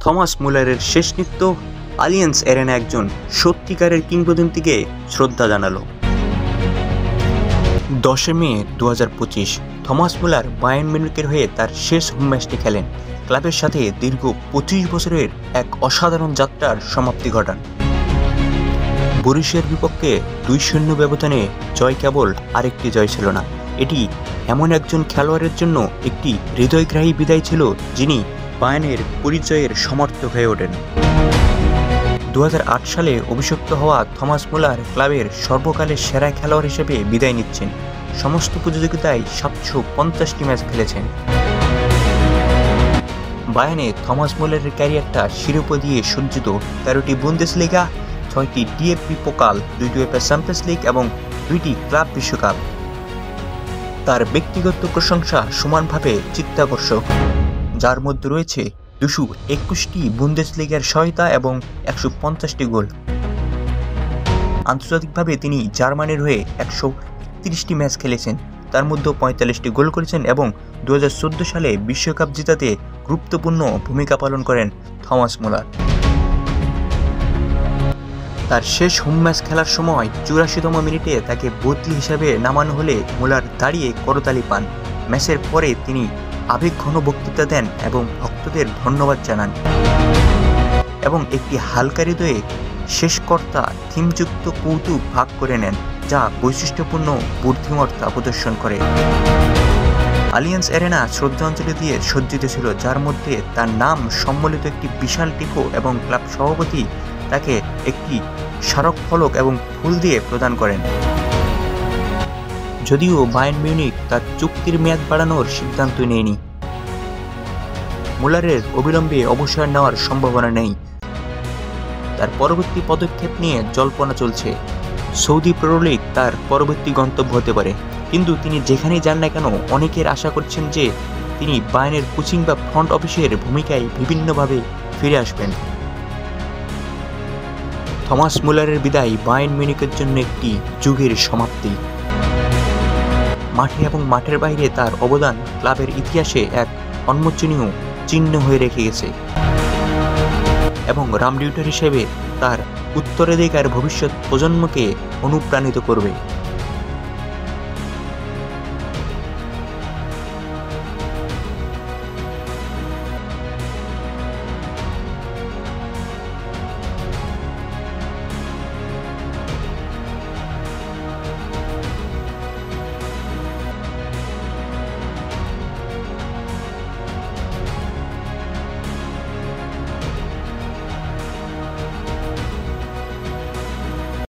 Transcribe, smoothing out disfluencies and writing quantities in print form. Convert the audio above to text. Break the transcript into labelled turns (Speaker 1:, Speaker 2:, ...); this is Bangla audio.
Speaker 1: থমাস মুলারের শেষ নৃত্য আলিয়ান্স অ্যারেনা একজন সত্যিকারের কিংবদন্তিকে শ্রদ্ধা জানালো। 10 মে 2025 থমাস মুলার বায়ার্ন মিউনিখের হয়ে তার শেষ হোম ম্যাচটি খেলেন। ক্লাবের সাথে দীর্ঘ 25 বছরের এক অসাধারণ যাত্রার সমাপ্তি ঘটান। বরুসিয়ার বিপক্ষে 2-0 ব্যবধানে জয় কেবল আরেকটি জয় ছিল না, এটি এমন একজন খেলোয়াড়ের জন্য একটি হৃদয়গ্রাহী বিদায় ছিল যিনি বায়ার্নের পরিচয়ের সমর্থক হয়ে ওঠেন। 2008 সালে অভিষিক্ত হওয়া থমাস মুলার ক্লাবের সর্বকালের সেরা খেলোয়াড় হিসেবে বিদায় নিচ্ছেন। সমস্ত প্রতিযোগিতায় 750টি ম্যাচ খেলেছেন। বায়ার্নে থমাস মুলারের ক্যারিয়ারটা শিরোপা দিয়ে সজ্জিত। 13টি বুন্দেসলিগা, 6টি ডিএফবি পোকাল, 2টি উয়েফা চ্যাম্পিয়ন্স লিগ এবং 2টি ক্লাব বিশ্বকাপ। তার ব্যক্তিগত প্রশংসা সমানভাবে চিত্তাকর্ষক, যার মধ্যে রয়েছে 221টি বুন্দেসলিগার সহায়তা এবং 150টি গোল। আন্তর্জাতিকভাবে তিনি জার্মানির হয়ে 131টি ম্যাচ খেলেছেন, তার মধ্যে 45টি গোল করেছেন এবং 2014 সালে বিশ্বকাপ জেতাতে গুরুত্বপূর্ণ ভূমিকা পালন করেন থমাস মুলার। তার শেষ হোম ম্যাচ খেলার সময় 84তম মিনিটে তাকে বদলি হিসাবে নামানো হলে মুলার দাঁড়িয়ে করতালি পান। ম্যাচের পরে তিনি আবেগঘন বক্তৃতা দেন এবং ভক্তদের ধন্যবাদ জানান এবং একটি হালকা হৃদয়ে শেষকর্তা থিমযুক্ত কৌতুক ভাগ করে নেন, যা বৈশিষ্ট্যপূর্ণ বুদ্ধিমত্তা প্রদর্শন করে। আলিয়ান্স অ্যারেনা শ্রদ্ধাঞ্জলি দিয়ে সজ্জিত ছিল, যার মধ্যে তার নাম সম্বলিত একটি বিশাল টিকো এবং ক্লাব সভাপতি তাকে একটি স্মারক ফলক এবং ফুল দিয়ে প্রদান করেন। যদিও বায়ার্ন মিউনিখ তার চুক্তির মেয়াদ বাড়ানোর সিদ্ধান্ত নেয়নি, মুলারের অবিলম্বে অবসর নেওয়ার সম্ভাবনা নেই। তার পরবর্তী পদক্ষেপ নিয়ে জল্পনা চলছে। সৌদি প্রো লিগ তার পরবর্তী গন্তব্য হতে পারে, কিন্তু তিনি যেখানেই যান না কেন অনেকের আশা করছেন যে তিনি বায়ার্নের কোচিং বা ফ্রন্ট অফিসের ভূমিকায় বিভিন্নভাবে ফিরে আসবেন। থমাস মুলারের বিদায় বায়ার্ন মিউনিখের জন্য একটি যুগের সমাপ্তি। মাঠে এবং মাঠের বাইরে তার অবদান ক্লাবের ইতিহাসে এক অন্মোচনীয় চিহ্ন হয়ে রেখে গেছে এবং রামডিউটার হিসেবে তার উত্তরাধিকার ভবিষ্যৎ প্রজন্মকে অনুপ্রাণিত করবে।